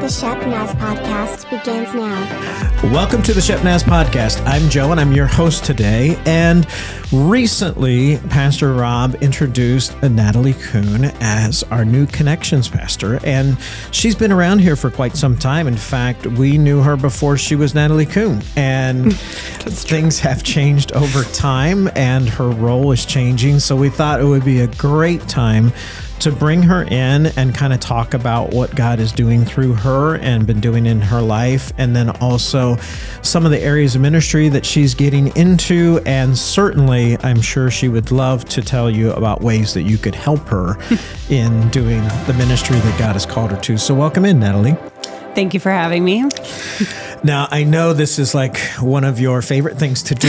The Shepnaz Podcast begins now. Welcome to the Shepnaz Podcast. I'm Joe, and I'm your host today. And recently, Pastor Rob introduced Natalie Kuhn as our new Connections pastor. And she's been around here for quite some time. In fact, we knew her before she was Natalie Kuhn. And things have changed over time, and her role is changing. So we thought it would be a great time to bring her in and kind of talk about what God is doing through her and been doing in her life. And then also some of the areas of ministry that she's getting into. And certainly, I'm sure she would love to tell you about ways that you could help her in doing the ministry that God has called her to. So welcome in, Natalie. Thank you for having me. Now, I know this is like one of your favorite things to do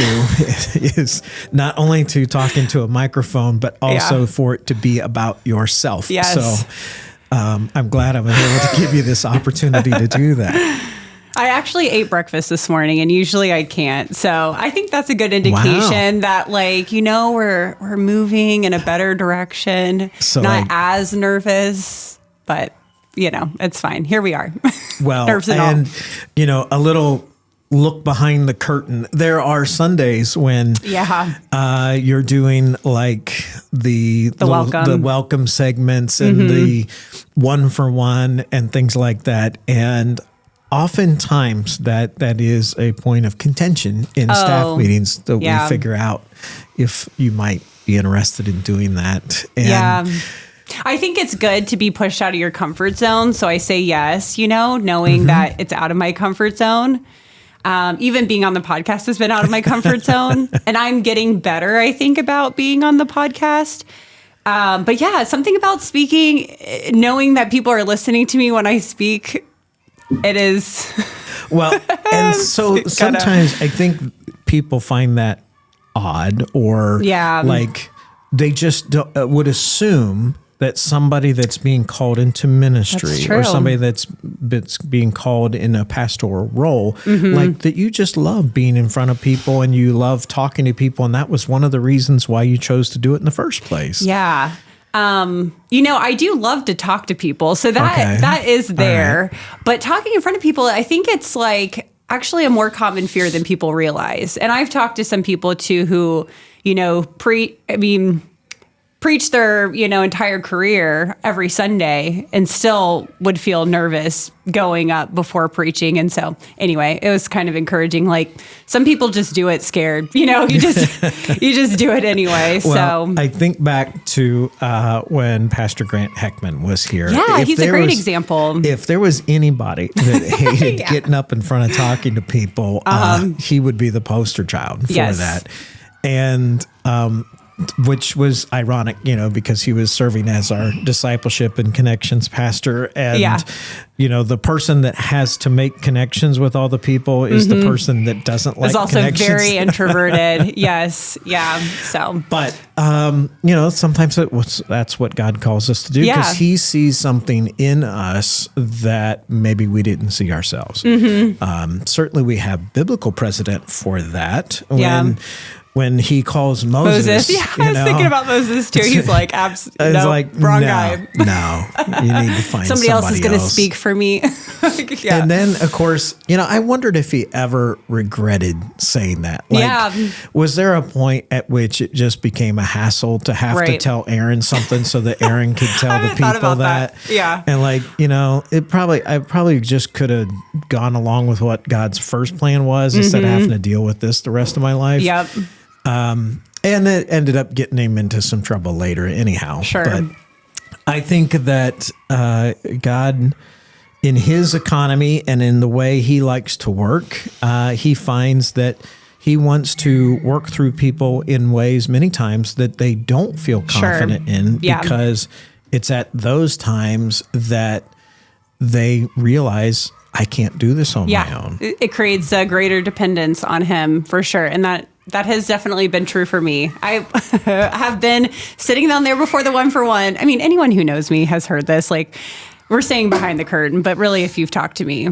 is not only to talk into a microphone, but also for it to be about yourself. Yes. So I'm glad I'm able to give you this opportunity to do that. I actually ate breakfast this morning, and usually I can't. So I think that's a good indication that, like, you know, we're moving in a better direction. So not as nervous, but you know, it's fine. Here we are. Well, and you know, a little look behind the curtain. There are Sundays when you're doing like the welcome segments and the one for one and things like that. And oftentimes that is a point of contention in staff meetings that we figure out if you might be interested in doing that. And I think it's good to be pushed out of your comfort zone. So I say yes, you know, knowing that it's out of my comfort zone. Even being on the podcast has been out of my comfort zone. And I'm getting better, I think, about being on the podcast. But yeah, something about speaking, knowing that people are listening to me when I speak, it is. Well, and so sometimes I think people find that odd or like they just would assume that somebody that's being called into ministry or somebody that's being called in a pastoral role, like that you just love being in front of people and you love talking to people. And that was one of the reasons why you chose to do it in the first place. Yeah. You know, I do love to talk to people. So that is there. Right. But talking in front of people, I think it's like actually a more common fear than people realize. And I've talked to some people too who, you know, preach their, you know, entire career every Sunday and still would feel nervous going up before preaching. And so anyway, it was kind of encouraging. Like some people just do it scared, you know, you just do it anyway. Well, so I think back to when Pastor Grant Heckman was here. Yeah, he's a great example. If there was anybody that hated getting up in front of talking to people, he would be the poster child for that. And, which was ironic, you know, because he was serving as our discipleship and connections pastor. And, you know, the person that has to make connections with all the people is the person that doesn't like connections. Is also very introverted. Yes. Yeah. So, but, you know, sometimes that's what God calls us to do because he sees something in us that maybe we didn't see ourselves. Certainly we have biblical precedent for that. When he calls Moses. Yeah, I was thinking about Moses too. He's like, wrong guy. No, you need to find somebody else is going to speak for me. And then, of course, you know, I wondered if he ever regretted saying that. Like, was there a point at which it just became a hassle to have to tell Aaron something so that Aaron could tell the people that? Yeah. And like, you know, I probably just could have gone along with what God's first plan was instead of having to deal with this the rest of my life. Yep. And it ended up getting him into some trouble later anyhow. Sure. But I think that God, in his economy and in the way he likes to work, he finds that he wants to work through people in ways many times that they don't feel confident in because it's at those times that they realize, I can't do this on my own. It creates a greater dependence on him for sure. And that has definitely been true for me. I have been sitting down there before the one for one. I mean, anyone who knows me has heard this. Like, we're saying behind the curtain, but really, if you've talked to me,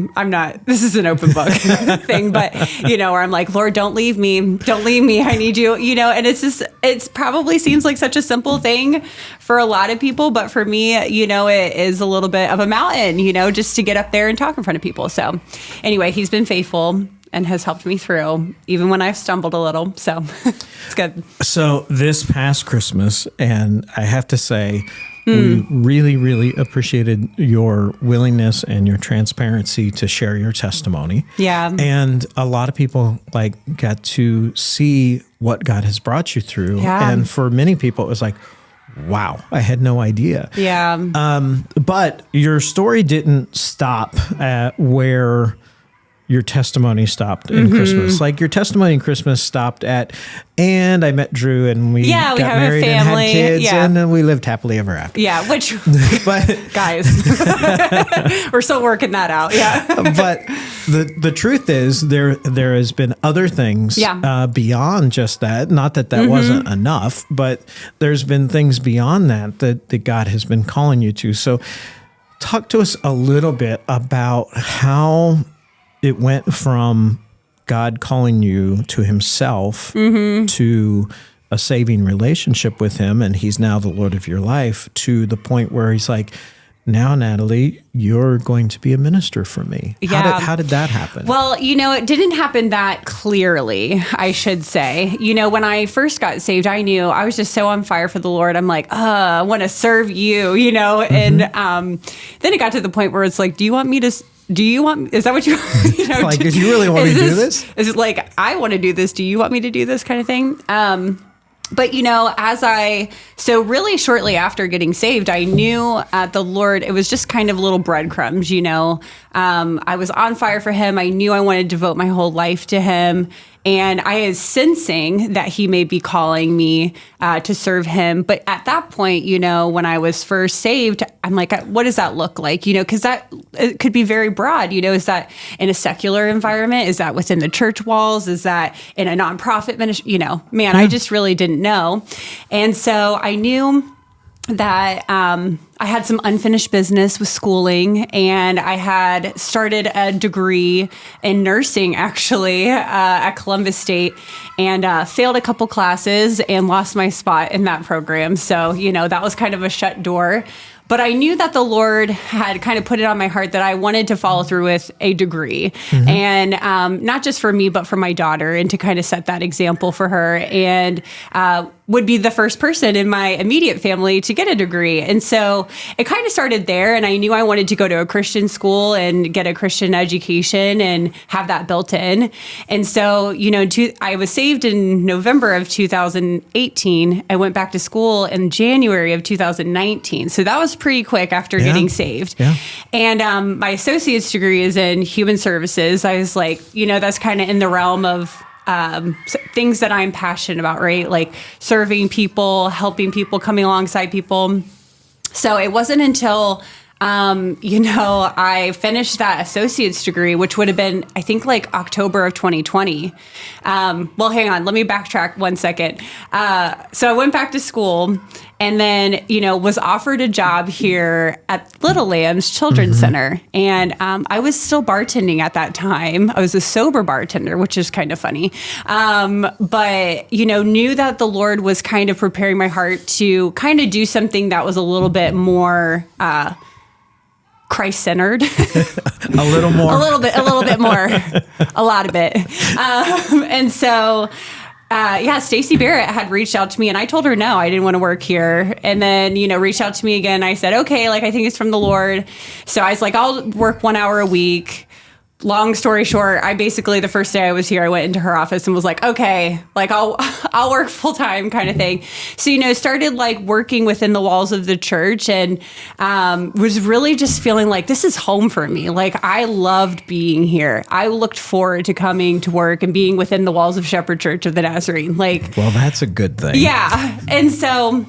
this is an open book thing, but, where I'm like, Lord, don't leave me. I need you, and it's probably seems like such a simple thing for a lot of people, but for me, it is a little bit of a mountain, just to get up there and talk in front of people. So anyway, he's been faithful and has helped me through, even when I've stumbled a little. So it's good. So this past Christmas, and I have to say, we really, really appreciated your willingness and your transparency to share your testimony. Yeah. And a lot of people got to see what God has brought you through. Yeah. And for many people, it was like, wow, I had no idea. Yeah. But your story didn't stop at where your testimony stopped in Christmas. Like your testimony in Christmas stopped at, and I met Drew and we got have married a family. and had kids Yeah. and then we lived happily ever after. Yeah, which, But guys, we're still working that out. Yeah. but the truth is there has been other things beyond just that. Not that wasn't enough, but there's been things beyond that God has been calling you to. So talk to us a little bit about how it went from God calling you to himself to a saving relationship with him, and he's now the Lord of your life, to the point where he's like, now, Natalie, you're going to be a minister for me. Yeah. How did that happen? Well, it didn't happen that clearly, I should say. When I first got saved, I knew I was just so on fire for the Lord. I'm like, I want to serve you, and then it got to the point where it's like, is that what you, like, did you really want me to do this? Is it like, I want to do this. Do you want me to do this kind of thing? But, so really shortly after getting saved, I knew the Lord, it was just kind of little breadcrumbs, I was on fire for him. I knew I wanted to devote my whole life to him. And I was sensing that he may be calling me to serve him. But at that point, when I was first saved, I'm like, what does that look like? Because it could be very broad. Is that in a secular environment? Is that within the church walls? Is that in a nonprofit ministry? I just really didn't know. And so I knew that I had some unfinished business with schooling, and I had started a degree in nursing, actually, at Columbus State, and failed a couple classes and lost my spot in that program. So, that was kind of a shut door. But I knew that the Lord had kind of put it on my heart that I wanted to follow through with a degree. And not just for me, but for my daughter, and to kind of set that example for her, and would be the first person in my immediate family to get a degree. And so it kind of started there. And I knew I wanted to go to a Christian school and get a Christian education and have that built in. And so, I was saved in November of 2018. I went back to school in January of 2019. So that was pretty quick after getting saved. Yeah. And my associate's degree is in human services. I was like, that's kind of in the realm of things that I'm passionate about, right? Like serving people, helping people, coming alongside people. So it wasn't until, I finished that associate's degree, which would have been, I think, like October of 2020. Well, hang on, let me backtrack 1 second. So I went back to school and then, was offered a job here at Little Lambs Children's Center. And I was still bartending at that time. I was a sober bartender, which is kind of funny. But, knew that the Lord was kind of preparing my heart to kind of do something that was a little bit more Christ-centered. A little more. A little bit more. A lot of it. And so... Stacey Barrett had reached out to me, and I told her no, I didn't want to work here. And then, reached out to me again. I said, okay, I think it's from the Lord. So I was like, I'll work 1 hour a week. Long story short, I basically, the first day I was here, I went into her office and was like, okay, I'll work full time kind of thing. So, started working within the walls of the church, and was really just feeling like this is home for me. I loved being here. I looked forward to coming to work and being within the walls of Shepherd Church of the Nazarene. Well, that's a good thing. Yeah. And so,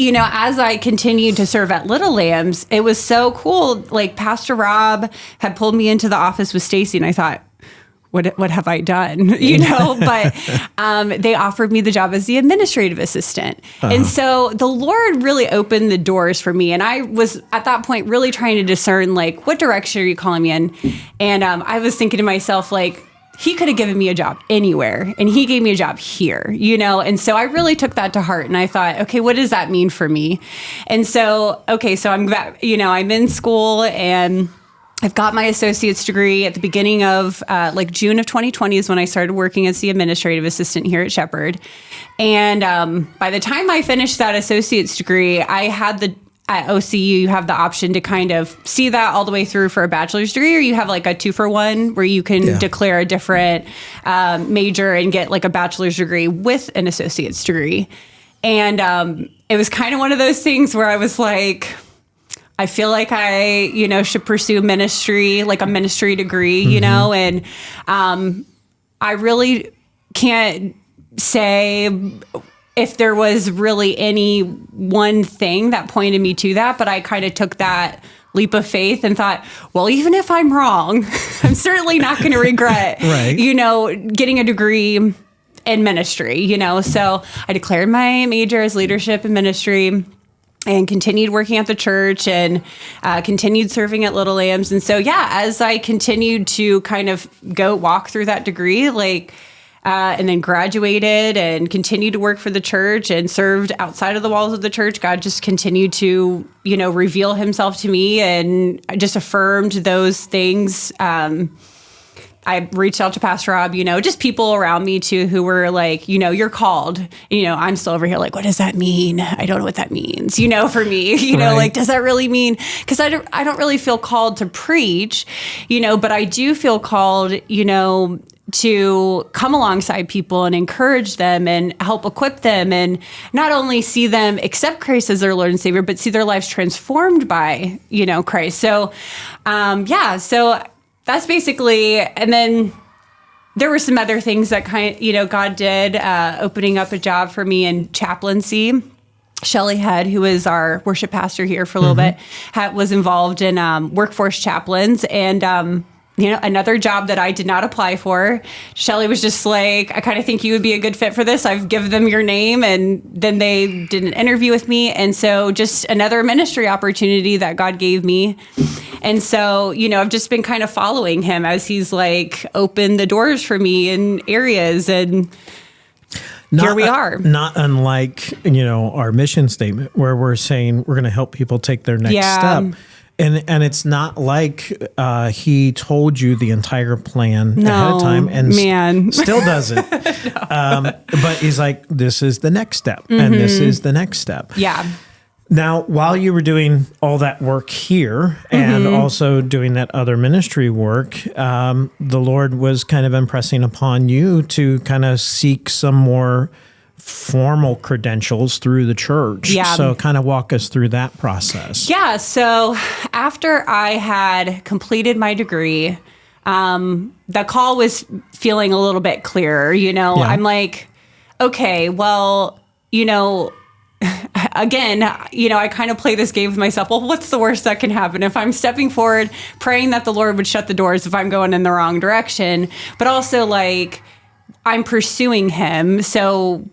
as I continued to serve at Little Lambs, it was so cool. Pastor Rob had pulled me into the office with Stacy, and I thought, what have I done? But they offered me the job as the administrative assistant. And so the Lord really opened the doors for me. And I was at that point really trying to discern, like, what direction are you calling me in? And I was thinking to myself, like, he could have given me a job anywhere, and he gave me a job here, And so I really took that to heart, and I thought, okay, what does that mean for me? And so, so I'm back, I'm in school, and I've got my associate's degree at the beginning of June of 2020 is when I started working as the administrative assistant here at Shepherd. And by the time I finished that associate's degree, I had at OCU, you have the option to kind of see that all the way through for a bachelor's degree, or you have like a 2-for-1 where you can declare a different major and get like a bachelor's degree with an associate's degree. And it was kind of one of those things where I was like, I feel like I, should pursue ministry, like a ministry degree, and I really can't say if there was really any one thing that pointed me to that, but I kind of took that leap of faith and thought, well, even if I'm wrong, I'm certainly not going to regret, getting a degree in ministry, So I declared my major as leadership in ministry and continued working at the church and continued serving at Little Lambs. And so, as I continued to kind of walk through that degree, and then graduated and continued to work for the church and served outside of the walls of the church, God just continued to, reveal himself to me, and I just affirmed those things. I reached out to Pastor Rob, just people around me too, who were like, you're called. I'm still over here like, what does that mean? I don't know what that means, for me, like, does that really mean? Because I don't really feel called to preach, but I do feel called, to come alongside people and encourage them and help equip them, and not only see them accept Christ as their Lord and Savior, but see their lives transformed by, Christ. So, so that's basically, and then there were some other things that God did, opening up a job for me in chaplaincy. Shelley Head, who is our worship pastor here for a little bit, was involved in workforce chaplains, and another job that I did not apply for. Shelley was just like, I kind of think you would be a good fit for this. I've given them your name, and then they did an interview with me. And so just another ministry opportunity that God gave me. And so, I've just been kind of following him as he's like opened the doors for me in areas, and here we are. Not unlike, our mission statement where we're saying we're going to help people take their next step. And it's not like he told you the entire plan ahead of time and still doesn't. But he's like, this is the next step, and this is the next step. Yeah. Now, while you were doing all that work here and also doing that other ministry work, the Lord was kind of impressing upon you to kind of seek some more formal credentials through the church. Yeah. So kind of walk us through that process. Yeah. So after I had completed my degree, the call was feeling a little bit clearer. I'm like, okay, well, again, I kind of play this game with myself. Well, what's the worst that can happen? If I'm stepping forward, praying that the Lord would shut the doors if I'm going in the wrong direction, but also like I'm pursuing him. So,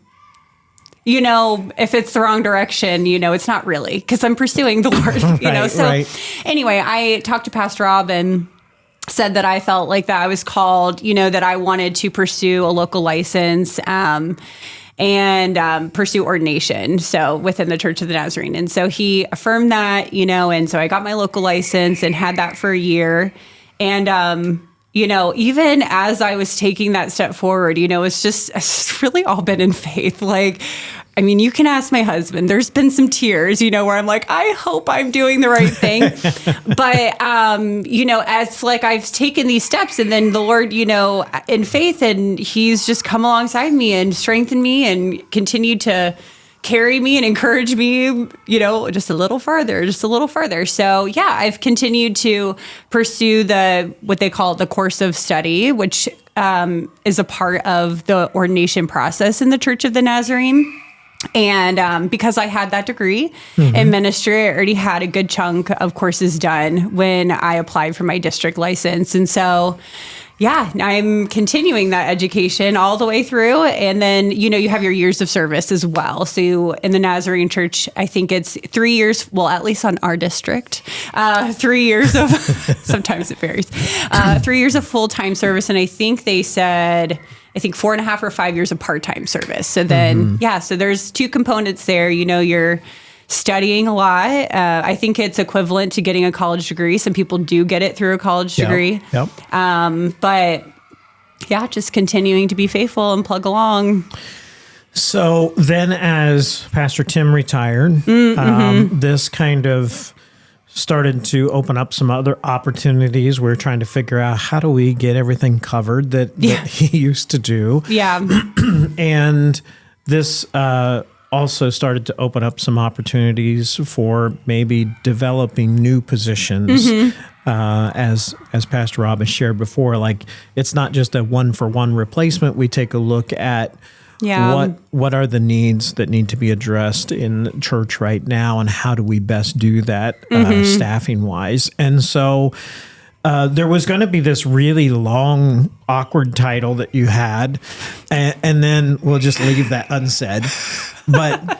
if it's the wrong direction, it's not really, because I'm pursuing the Lord, Anyway, I talked to Pastor Rob and said that I felt like that I was called, that I wanted to pursue a local license, and pursue ordination, so within the Church of the Nazarene. And so he affirmed that, and so I got my local license and had that for a year. And, even as I was taking that step forward, it's really all been in faith. Like, I mean, you can ask my husband. There's been some tears, where I'm like, I hope I'm doing the right thing. But, it's like I've taken these steps, and then the Lord, in faith, and he's just come alongside me and strengthened me and continued to carry me and encourage me, just a little further. So I've continued to pursue what they call the course of study, which is a part of the ordination process in the Church of the Nazarene. And because I had that degree in ministry, I already had a good chunk of courses done when I applied for my district license. And so, yeah, I'm continuing that education all the way through. And then, you have your years of service as well. So in the Nazarene Church, I think it's 3 years, well, at least on our district, 3 years of, sometimes it varies, 3 years of full-time service. And I think they said, 4.5 or 5 years of part-time service. So then, so there's two components there. You're studying a lot. I think it's equivalent to getting a college degree. Some people do get it through a college degree. Yep. But yeah, just continuing to be faithful and plug along. So then as Pastor Tim retired, this kind of started to open up some other opportunities. We're trying to figure out how do we get everything covered that he used to do. Yeah. And this also started to open up some opportunities for maybe developing new positions. As Pastor Rob has shared before, like it's not just a one-for-one replacement. We take a look at what are the needs that need to be addressed in church right now, and how do we best do that staffing-wise. And so there was going to be this really long, awkward title that you had, and then we'll just leave that unsaid. But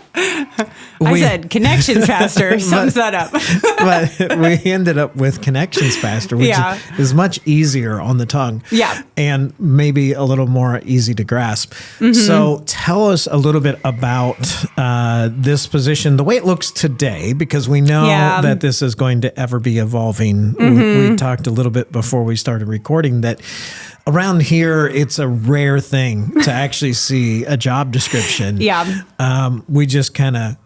I said connections pastor, sums that up. But we ended up with connections pastor, which is much easier on the tongue. Yeah. And maybe a little more easy to grasp. So tell us a little bit about this position, the way it looks today, because we know that this is going to ever be evolving. We talked a little bit before we started recording that around here, it's a rare thing to actually see a job description. We just kind of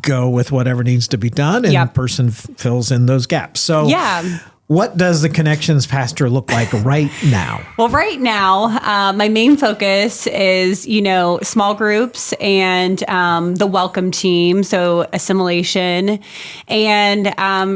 go with whatever needs to be done, and the person fills in those gaps. So what does the connections pastor look like right now? Well, right now, my main focus is, small groups and the welcome team, so assimilation. And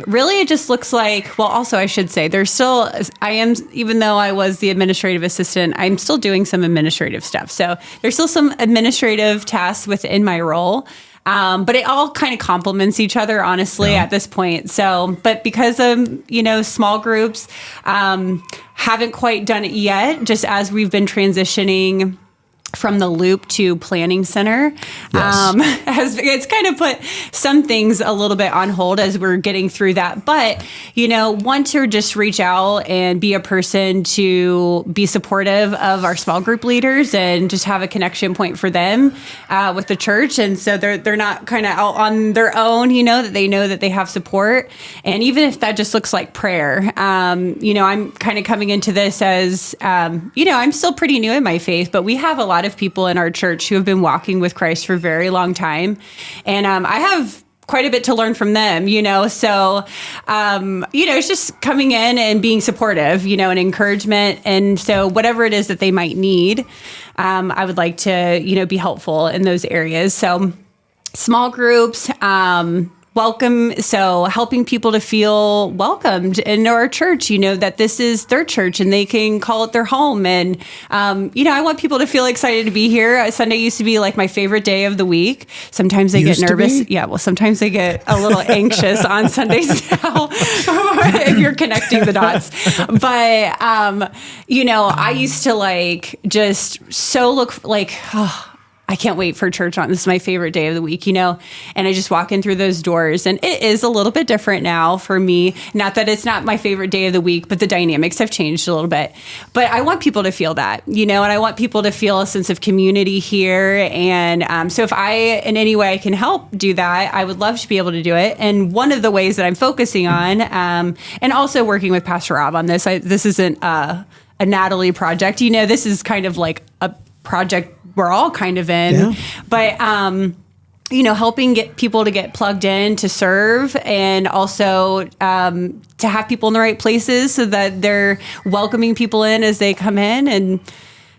really it just looks like, well, also I should say, even though I was the administrative assistant, I'm still doing some administrative stuff. So there's still some administrative tasks within my role. But it all kind of complements each other, honestly, at this point. So, but because of, small groups, haven't quite done it yet, just as we've been transitioning from the Loop to Planning Center. It's kind of put some things a little bit on hold as we're getting through that. But, want to just reach out and be a person to be supportive of our small group leaders and just have a connection point for them with the church. And so they're not kind of out on their own, that they know that they have support. And even if that just looks like prayer, I'm kind of coming into this as, I'm still pretty new in my faith, but we have a lot of people in our church who have been walking with Christ for a very long time. And I have quite a bit to learn from them, so, it's just coming in and being supportive, and encouragement. And so whatever it is that they might need, I would like to, be helpful in those areas. So small groups, welcome. So helping people to feel welcomed in our church, that this is their church and they can call it their home. And, I want people to feel excited to be here. Sunday used to be like my favorite day of the week. Sometimes they get nervous. Yeah. Well, sometimes they get a little anxious on Sundays now if you're connecting the dots. But, I used to just so look like, I can't wait for church on. This is my favorite day of the week, and I just walk in through those doors, and it is a little bit different now for me. Not that it's not my favorite day of the week, but the dynamics have changed a little bit. But I want people to feel that, and I want people to feel a sense of community here. And so if I, in any way, can help do that, I would love to be able to do it. And one of the ways that I'm focusing on, and also working with Pastor Rob on this, this isn't a Natalie project. This is kind of like a project we're all kind of in, but, helping get people to get plugged in to serve, and also to have people in the right places so that they're welcoming people in as they come in. And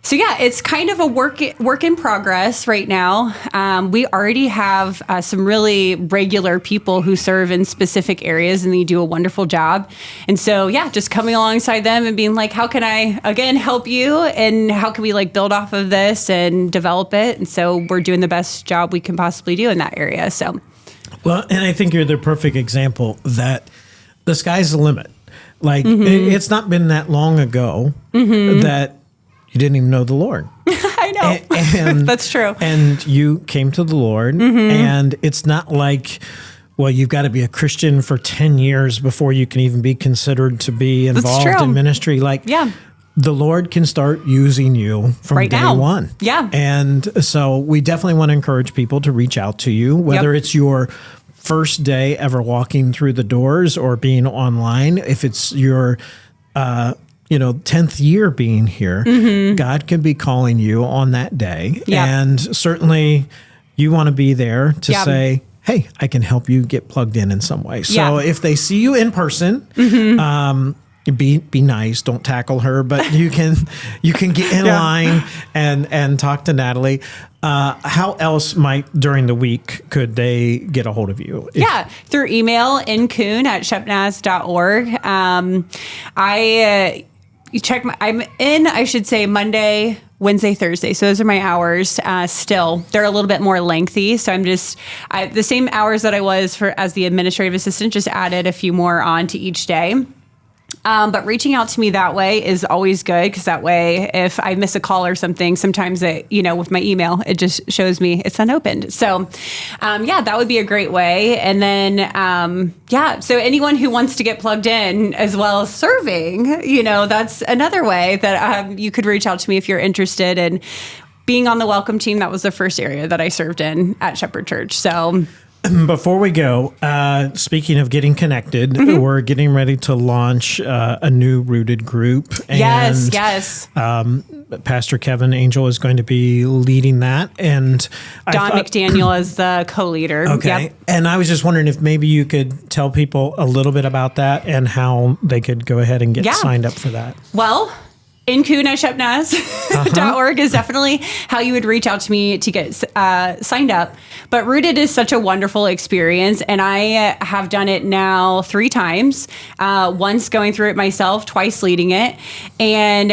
so, it's kind of a work in progress right now. We already have some really regular people who serve in specific areas, and they do a wonderful job. And so, just coming alongside them and being like, how can I, again, help you? And how can we build off of this and develop it? And so we're doing the best job we can possibly do in that area. So, well, and I think you're the perfect example that the sky's the limit. Like it's not been that long ago that you didn't even know the Lord. I know. And that's true. And you came to the Lord, and it's not like, well, you've got to be a Christian for 10 years before you can even be considered to be involved in ministry. Like, the Lord can start using you from right day now. one. Yeah. And so we definitely want to encourage people to reach out to you, whether it's your first day ever walking through the doors or being online. If it's your 10th year being here, God can be calling you on that day. And certainly you want to be there to say, hey, I can help you get plugged in some way. So if they see you in person, be nice, don't tackle her, but you can get in line and talk to Natalie. How else during the week could they get a hold of you? Through email, nkuhn@shepnaz.org. I'm in, I should say, Monday, Wednesday, Thursday. So those are my hours. Still, they're a little bit more lengthy. So I'm the same hours that I was as the administrative assistant, just added a few more on to each day. But reaching out to me that way is always good, because that way, if I miss a call or something, sometimes with my email, it just shows me it's unopened. So, that would be a great way. And then, so anyone who wants to get plugged in as well as serving, that's another way that you could reach out to me if you're interested in being on the welcome team. That was the first area that I served in at Shepherd Church. So. Before we go, speaking of getting connected, we're getting ready to launch a new Rooted group. And, yes. Pastor Kevin Angel is going to be leading that. And Don McDaniel is the co-leader. Okay. Yep. And I was just wondering if maybe you could tell people a little bit about that and how they could go ahead and get signed up for that. Well, nkuhn@shepnaz.org is definitely how you would reach out to me to get signed up. But Rooted is such a wonderful experience, and I have done it now 3 times. Once going through it myself, twice leading it, and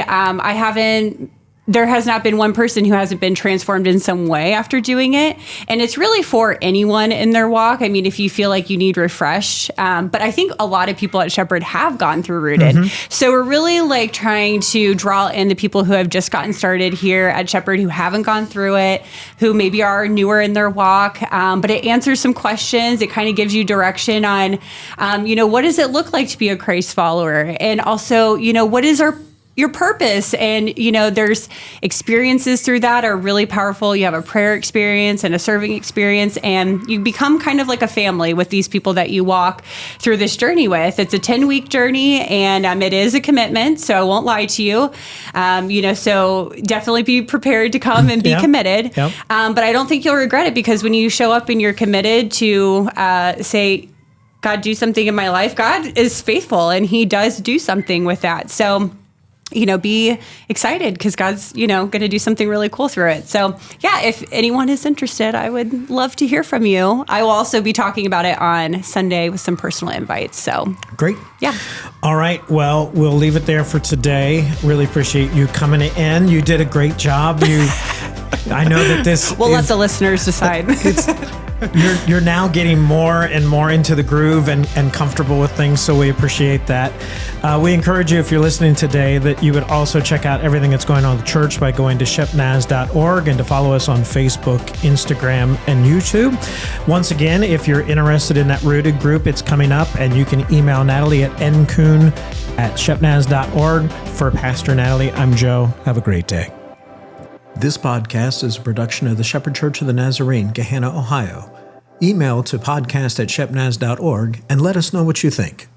there has not been one person who hasn't been transformed in some way after doing it. And it's really for anyone in their walk. I mean, if you feel like you need refreshed, but I think a lot of people at Shepherd have gone through Rooted. So we're really trying to draw in the people who have just gotten started here at Shepherd, who haven't gone through it, who maybe are newer in their walk. But it answers some questions. It kind of gives you direction on, what does it look like to be a Christ follower? And also, what is your purpose? And, there's experiences through that are really powerful. You have a prayer experience and a serving experience, and you become kind of like a family with these people that you walk through this journey with. It's a 10-week journey, and it is a commitment, so I won't lie to you. So definitely be prepared to come and be committed. Yep. But I don't think you'll regret it, because when you show up and you're committed to say, God, do something in my life, God is faithful, and he does do something with that. So be excited, because God's, going to do something really cool through it. So, if anyone is interested, I would love to hear from you. I will also be talking about it on Sunday with some personal invites. So great. Yeah. All right. Well, we'll leave it there for today. Really appreciate you coming in. You did a great job. I know that we'll let the listeners decide. You're now getting more and more into the groove and comfortable with things, so we appreciate that. We encourage you, if you're listening today, that you would also check out everything that's going on in the church by going to shepnaz.org, and to follow us on Facebook, Instagram, and YouTube. Once again, if you're interested in that Rooted group, it's coming up, and you can email Natalie at nkuhn@shepnaz.org. For Pastor Natalie, I'm Joe. Have a great day. This podcast is a production of the Shepherd Church of the Nazarene, Gahanna, Ohio. Email to podcast@shepnaz.org and let us know what you think.